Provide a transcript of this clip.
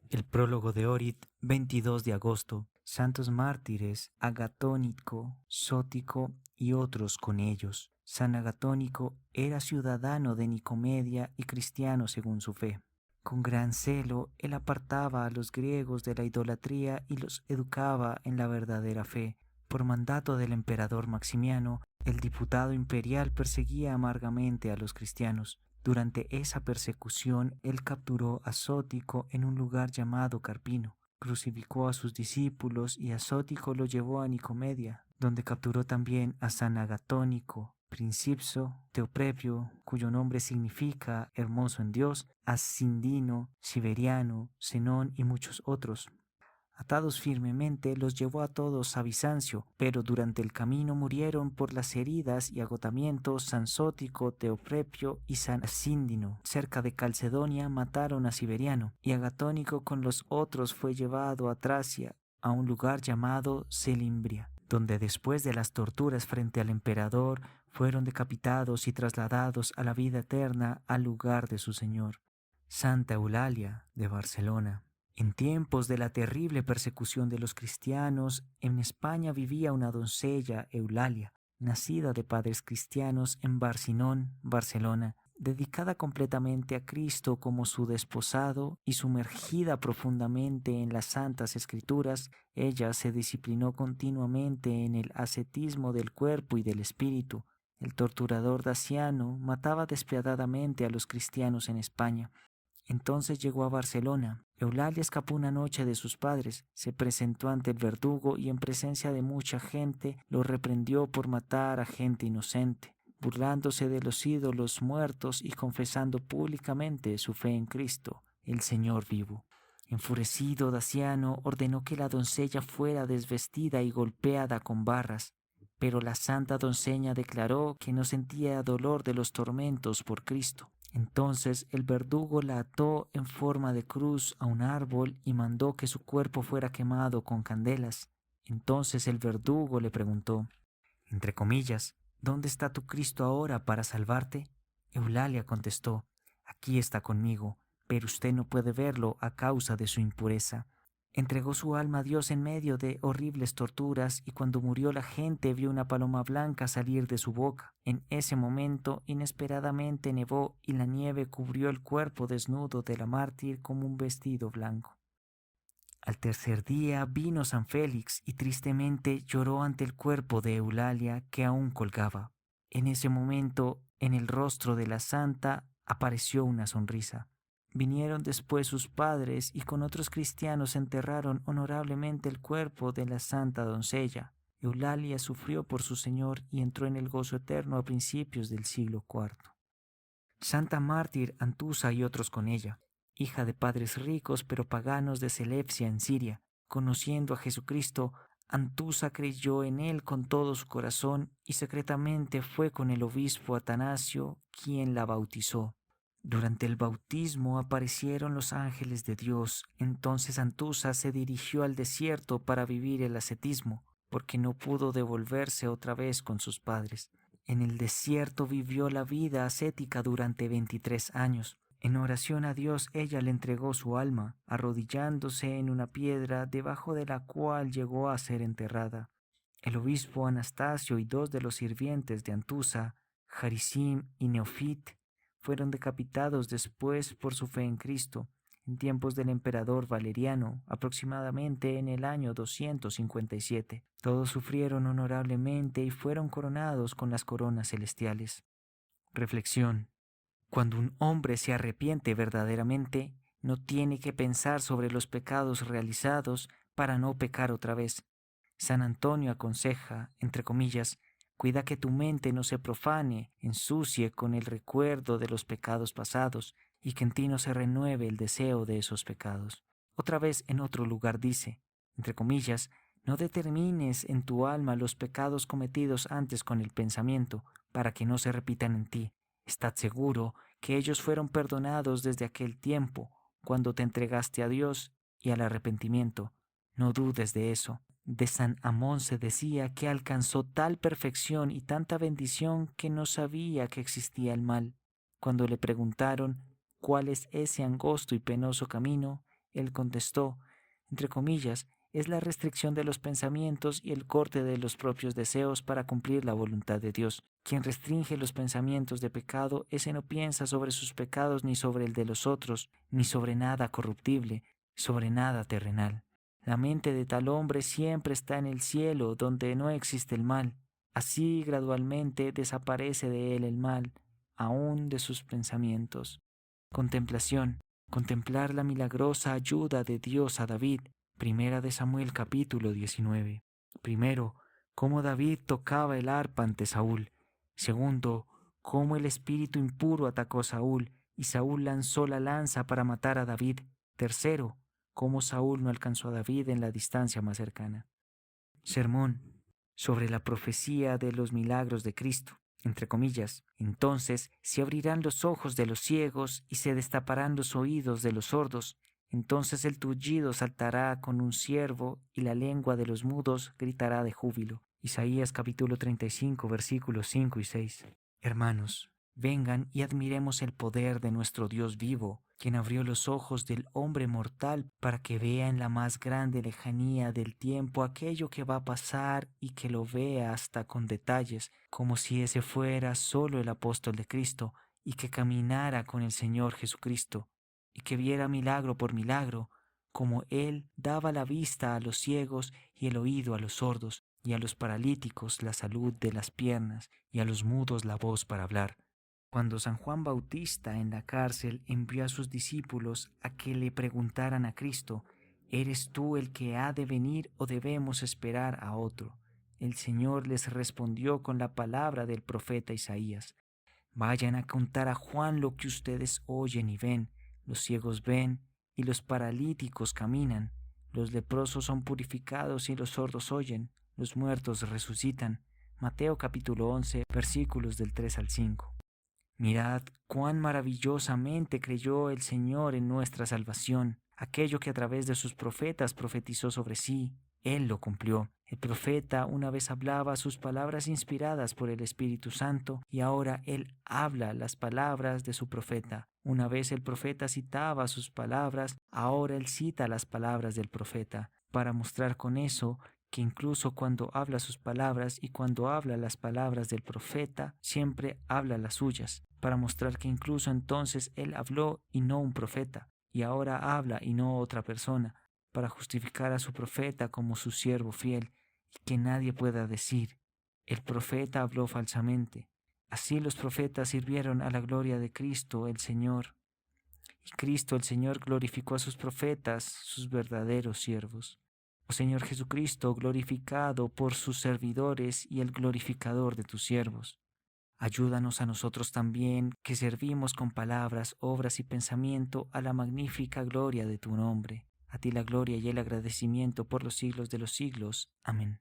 El prólogo de Orid, 22 de agosto. Santos mártires, Agatónico, Sótico y otros con ellos. San Agatónico era ciudadano de Nicomedia y cristiano según su fe. Con gran celo, él apartaba a los griegos de la idolatría y los educaba en la verdadera fe. Por mandato del emperador Maximiano, el diputado imperial perseguía amargamente a los cristianos. Durante esa persecución, él capturó a Sótico en un lugar llamado Carpino, crucificó a sus discípulos y a Sótico lo llevó a Nicomedia, donde capturó también a San Agatónico, Principso, Teoprepio, cuyo nombre significa hermoso en Dios, a Sindino, Siberiano, Zenón y muchos otros. Atados firmemente, los llevó a todos a Bizancio, pero durante el camino murieron por las heridas y agotamientos San Sótico, Teoprepio y San Síndino. Cerca de Calcedonia mataron a Siberiano, y Agatónico con los otros fue llevado a Tracia, a un lugar llamado Celimbria, donde después de las torturas frente al emperador fueron decapitados y trasladados a la vida eterna al lugar de su Señor. Santa Eulalia de Barcelona. En tiempos de la terrible persecución de los cristianos, en España vivía una doncella, Eulalia, nacida de padres cristianos en Barcinón, Barcelona, dedicada completamente a Cristo como su desposado y sumergida profundamente en las Santas Escrituras. Ella se disciplinó continuamente en el ascetismo del cuerpo y del espíritu. El torturador Daciano mataba despiadadamente a los cristianos en España. Entonces llegó a Barcelona. Eulalia escapó una noche de sus padres, se presentó ante el verdugo y en presencia de mucha gente lo reprendió por matar a gente inocente, burlándose de los ídolos muertos y confesando públicamente su fe en Cristo, el Señor vivo. Enfurecido, Daciano ordenó que la doncella fuera desvestida y golpeada con barras, pero la santa doncella declaró que no sentía dolor de los tormentos por Cristo. Entonces el verdugo la ató en forma de cruz a un árbol y mandó que su cuerpo fuera quemado con candelas. Entonces el verdugo le preguntó, entre comillas, ¿dónde está tu Cristo ahora para salvarte? Eulalia contestó, aquí está conmigo, pero usted no puede verlo a causa de su impureza. Entregó su alma a Dios en medio de horribles torturas y cuando murió la gente vio una paloma blanca salir de su boca. En ese momento, inesperadamente nevó y la nieve cubrió el cuerpo desnudo de la mártir como un vestido blanco. Al tercer día vino San Félix y tristemente lloró ante el cuerpo de Eulalia que aún colgaba. En ese momento, en el rostro de la santa apareció una sonrisa. Vinieron después sus padres y con otros cristianos enterraron honorablemente el cuerpo de la santa doncella. Eulalia sufrió por su Señor y entró en el gozo eterno a principios del siglo IV. Santa mártir Antusa y otros con ella, hija de padres ricos pero paganos de Seleucia en Siria. Conociendo a Jesucristo, Antusa creyó en él con todo su corazón y secretamente fue con el obispo Atanasio, quien la bautizó. Durante el bautismo aparecieron los ángeles de Dios. Entonces Antusa se dirigió al desierto para vivir el ascetismo, porque no pudo devolverse otra vez con sus padres. En el desierto vivió la vida ascética durante 23 años. En oración a Dios ella le entregó su alma, arrodillándose en una piedra debajo de la cual llegó a ser enterrada. El obispo Anastasio y dos de los sirvientes de Antusa, Jarisim y Neofit, fueron decapitados después por su fe en Cristo, en tiempos del emperador Valeriano, aproximadamente en el año 257. Todos sufrieron honorablemente y fueron coronados con las coronas celestiales. Reflexión. Cuando un hombre se arrepiente verdaderamente, no tiene que pensar sobre los pecados realizados para no pecar otra vez. San Antonio aconseja, entre comillas, cuida que tu mente no se profane, ensucie con el recuerdo de los pecados pasados y que en ti no se renueve el deseo de esos pecados. Otra vez en otro lugar dice, entre comillas, no determines en tu alma los pecados cometidos antes con el pensamiento, para que no se repitan en ti. Estad seguro que ellos fueron perdonados desde aquel tiempo, cuando te entregaste a Dios y al arrepentimiento. No dudes de eso. De San Amón se decía que alcanzó tal perfección y tanta bendición que no sabía que existía el mal. Cuando le preguntaron cuál es ese angosto y penoso camino, Él contestó, entre comillas, es la restricción de los pensamientos y el corte de los propios deseos para cumplir la voluntad de Dios. Quien restringe los pensamientos de pecado, ese no piensa sobre sus pecados ni sobre el de los otros, ni sobre nada corruptible, sobre nada terrenal. La mente de tal hombre siempre está en el cielo, donde no existe el mal. Así gradualmente desaparece de él el mal, aun de sus pensamientos. Contemplación. Contemplar la milagrosa ayuda de Dios a David. Primera de Samuel capítulo 19. Primero, cómo David tocaba el arpa ante Saúl. Segundo, cómo el espíritu impuro atacó a Saúl y Saúl lanzó la lanza para matar a David. Tercero, cómo Saúl no alcanzó a David en la distancia más cercana. Sermón sobre la profecía de los milagros de Cristo. Entre comillas, entonces se abrirán los ojos de los ciegos y se destaparán los oídos de los sordos. Entonces el tullido saltará con un ciervo y la lengua de los mudos gritará de júbilo. Isaías capítulo 35 versículos 5 y 6. Hermanos, vengan y admiremos el poder de nuestro Dios vivo, quien abrió los ojos del hombre mortal para que vea en la más grande lejanía del tiempo aquello que va a pasar y que lo vea hasta con detalles, como si ese fuera solo el apóstol de Cristo y que caminara con el Señor Jesucristo y que viera milagro por milagro, como Él daba la vista a los ciegos y el oído a los sordos, y a los paralíticos la salud de las piernas, y a los mudos la voz para hablar. Cuando San Juan Bautista en la cárcel envió a sus discípulos a que le preguntaran a Cristo, ¿eres tú el que ha de venir o debemos esperar a otro? El Señor les respondió con la palabra del profeta Isaías, vayan a contar a Juan lo que ustedes oyen y ven. Los ciegos ven y los paralíticos caminan. Los leprosos son purificados y los sordos oyen. Los muertos resucitan. Mateo capítulo 11, versículos del 3 al 5. Mirad cuán maravillosamente creyó el Señor en nuestra salvación. Aquello que a través de sus profetas profetizó sobre sí, Él lo cumplió. El profeta una vez hablaba sus palabras inspiradas por el Espíritu Santo y ahora Él habla las palabras de su profeta. Una vez el profeta citaba sus palabras, ahora Él cita las palabras del profeta, para mostrar con eso que incluso cuando habla sus palabras y cuando habla las palabras del profeta, siempre habla las suyas, para mostrar que incluso entonces Él habló y no un profeta, y ahora habla y no otra persona, para justificar a su profeta como su siervo fiel, y que nadie pueda decir, el profeta habló falsamente. Así los profetas sirvieron a la gloria de Cristo el Señor, y Cristo el Señor glorificó a sus profetas, sus verdaderos siervos. Oh Señor Jesucristo, glorificado por sus servidores y el glorificador de tus siervos. Ayúdanos a nosotros también, que servimos con palabras, obras y pensamiento a la magnífica gloria de tu nombre. A ti la gloria y el agradecimiento por los siglos de los siglos. Amén.